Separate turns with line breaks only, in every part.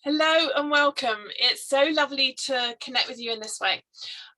Hello and welcome. It's so lovely to connect with you in this way.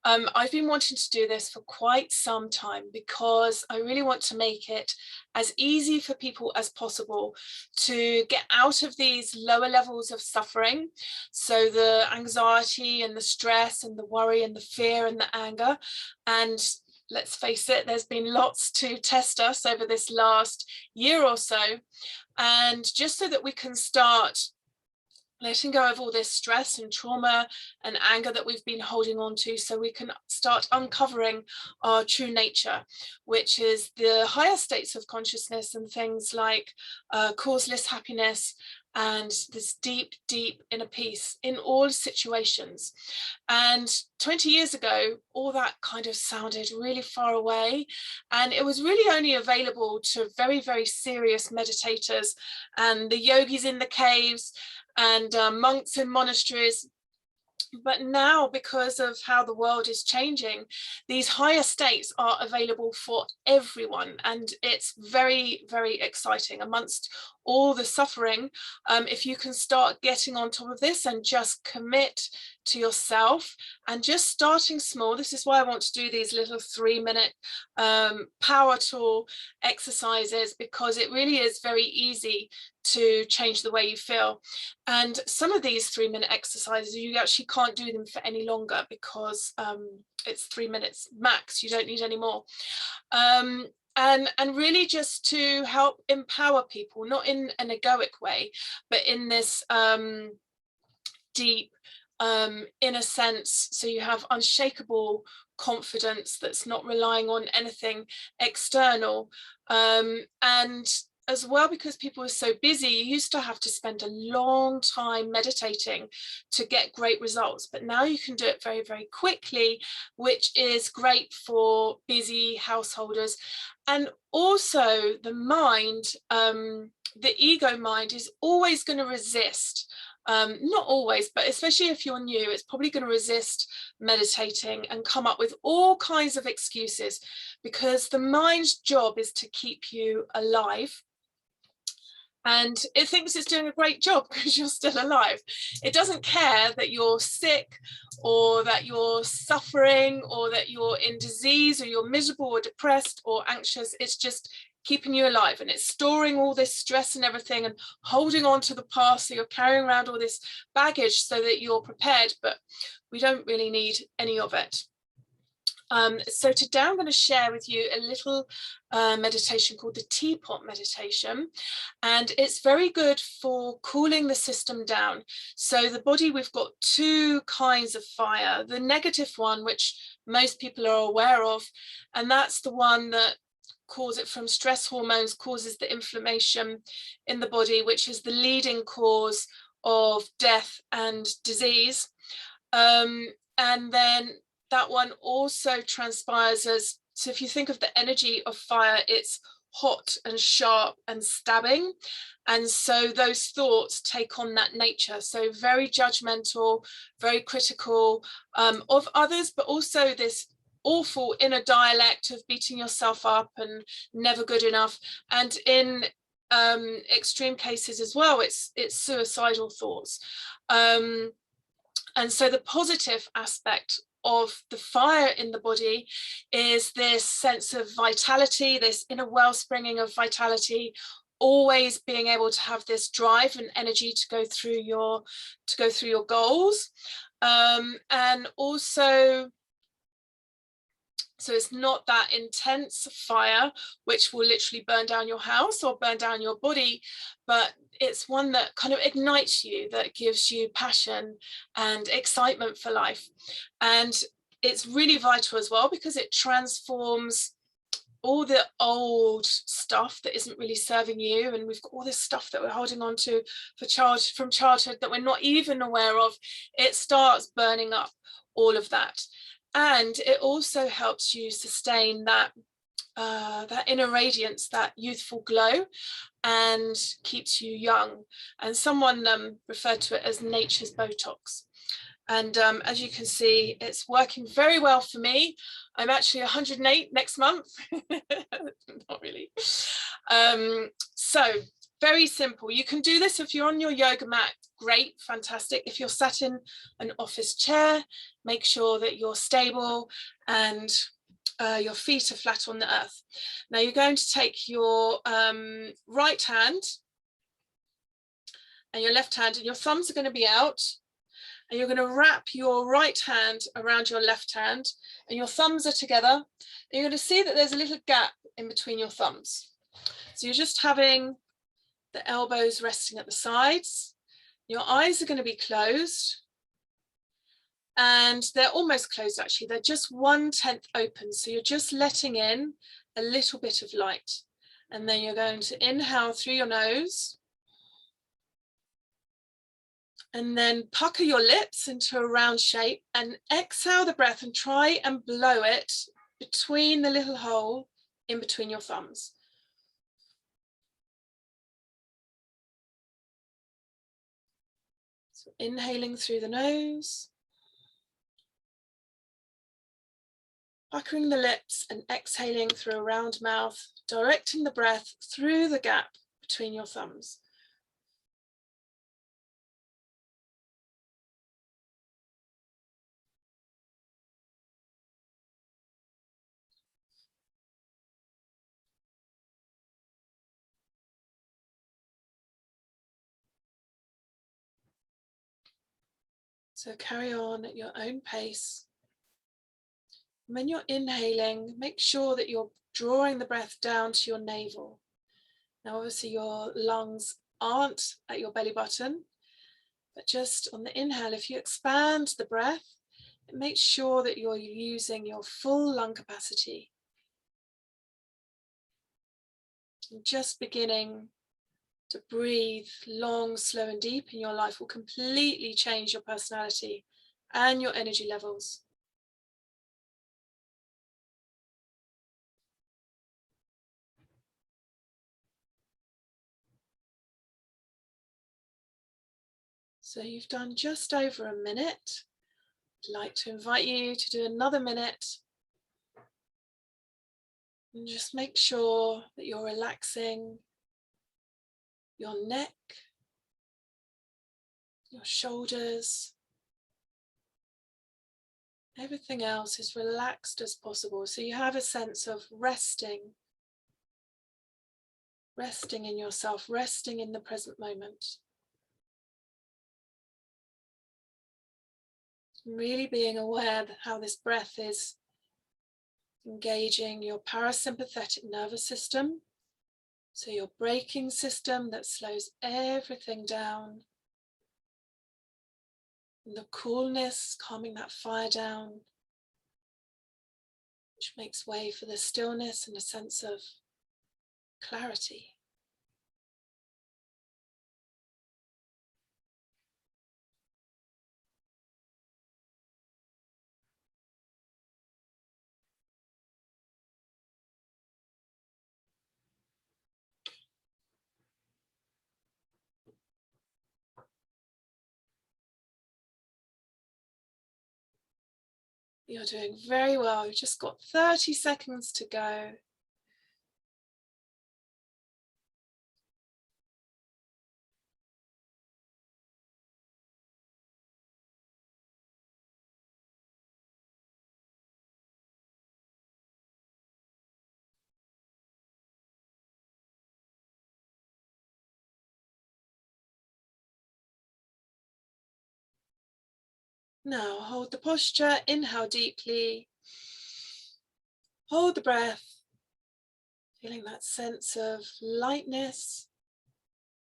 I've been wanting to do this for quite some time because I really want to make it as easy for people as possible to get out of these lower levels of suffering. So the anxiety and the stress and the worry and the fear and the anger. And let's face it, there's been lots to test us over this last year or so. And just so that we can start letting go of all this stress and trauma and anger that we've been holding on to, so we can start uncovering our true nature, which is the higher states of consciousness and things like causeless happiness and this deep, deep inner peace in all situations. And 20 years ago, all that kind of sounded really far away. And it was really only available to very, very serious meditators and the yogis in the caves and monks in monasteries. But now, because of how the world is changing, these higher states are available for everyone. And it's very, very exciting amongst all the suffering. If you can start getting on top of this and just commit to yourself and just starting small. This is why I want to do these little 3-minute power tool exercises, because it really is very easy to change the way you feel. And some of these 3-minute exercises, you actually can't do them for any longer because it's 3 minutes max. You don't need any more. And really just to help empower people, not in an egoic way, but in this deep inner sense, so you have unshakable confidence that's not relying on anything external. And as well, because people are so busy, you used to have to spend a long time meditating to get great results, but now you can do it very, very quickly, which is great for busy householders. And also the mind, the ego mind, is always going to resist. Not always, but especially if you're new, it's probably going to resist meditating and come up with all kinds of excuses, because the mind's job is to keep you alive. And it thinks it's doing a great job because you're still alive. It doesn't care that you're sick or that you're suffering or that you're in disease or you're miserable or depressed or anxious. It's just keeping you alive, and it's storing all this stress and everything and holding on to the past. So you're carrying around all this baggage so that you're prepared, but we don't really need any of it. So today I'm going to share with you a little meditation called the Teapot meditation, and it's very good for cooling the system down. So the body, we've got two kinds of fire. The negative one, which most people are aware of, and that's the one that causes it from stress hormones, causes the inflammation in the body, which is the leading cause of death and disease. And then that one also transpires as, so if you think of the energy of fire, it's hot and sharp and stabbing. And so those thoughts take on that nature. So very judgmental, very critical of others, but also this awful inner dialect of beating yourself up and never good enough. And in extreme cases as well, it's suicidal thoughts. And so the positive aspect of the fire in the body is this sense of vitality, this inner wellspringing of vitality, always being able to have this drive and energy to go through your goals. And also, so it's not that intense fire which will literally burn down your house or burn down your body, but it's one that kind of ignites you, that gives you passion and excitement for life. And it's really vital as well because it transforms all the old stuff that isn't really serving you. And we've got all this stuff that we're holding on to from childhood that we're not even aware of. It starts burning up all of that. And it also helps you sustain that inner radiance, that youthful glow, and keeps you young. And someone referred to it as nature's Botox. And as you can see, it's working very well for me. I'm actually 108 next month. Not really. So very simple. You can do this if you're on your yoga mat great, fantastic. If you're sat in an office chair, make sure that you're stable and your feet are flat on the earth. Now you're going to take your right hand and your left hand, and your thumbs are going to be out, and you're going to wrap your right hand around your left hand, and your thumbs are together. And you're going to see that there's a little gap in between your thumbs. So you're just having the elbows resting at the sides. Your eyes are going to be closed, and they're almost closed actually. They're just 1/10 open. So you're just letting in a little bit of light. And then you're going to inhale through your nose, and then pucker your lips into a round shape and exhale the breath and try and blow it between the little hole in between your thumbs. So inhaling through the nose, puckering the lips and exhaling through a round mouth, directing the breath through the gap between your thumbs. So carry on at your own pace. When you're inhaling, make sure that you're drawing the breath down to your navel. Now, obviously your lungs aren't at your belly button, but just on the inhale, if you expand the breath, it makes sure that you're using your full lung capacity. And just beginning to breathe long, slow and deep in your life will completely change your personality and your energy levels. So you've done just over a minute. I'd like to invite you to do another minute. And just make sure that you're relaxing your neck, your shoulders. Everything else is relaxed as possible. So you have a sense of resting in yourself, resting in the present moment. Really being aware of how this breath is engaging your parasympathetic nervous system. So your braking system that slows everything down. And the coolness, calming that fire down, which makes way for the stillness and a sense of clarity. You're doing very well. You've just got 30 seconds to go. Now hold the posture, inhale deeply, hold the breath, feeling that sense of lightness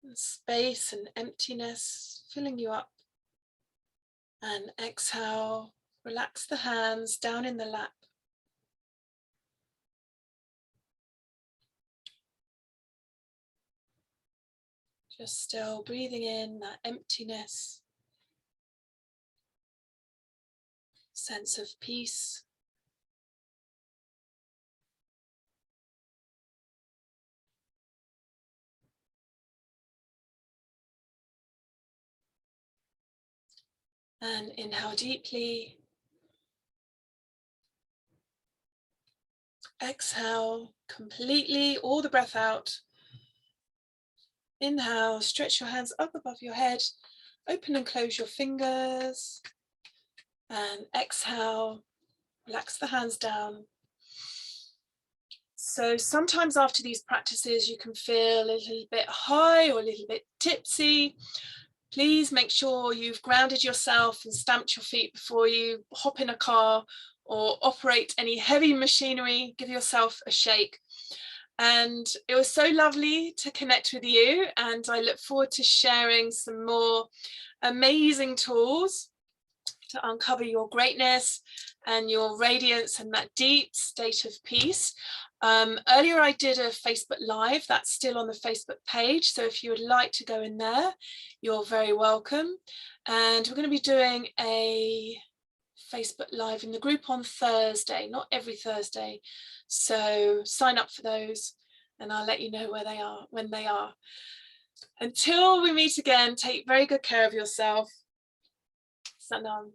and space and emptiness filling you up. And exhale, relax the hands down in the lap. Just still breathing in that emptiness, sense of peace. And inhale deeply. Exhale completely, all the breath out. Inhale, stretch your hands up above your head Open and close your fingers and exhale, relax the hands down. So sometimes after these practices, you can feel a little bit high or a little bit tipsy. Please make sure you've grounded yourself and stamped your feet before you hop in a car or operate any heavy machinery. Give yourself a shake. And it was so lovely to connect with you, and I look forward to sharing some more amazing tools to uncover your greatness and your radiance and that deep state of peace. Earlier I did a Facebook Live, that's still on the Facebook page, so if you would like to go in there, you're very welcome. And we're going to be doing a Facebook Live in the group on Thursday, not every Thursday, so sign up for those and I'll let you know where they are, when they are. Until we meet again, take very good care of yourself. Sanam.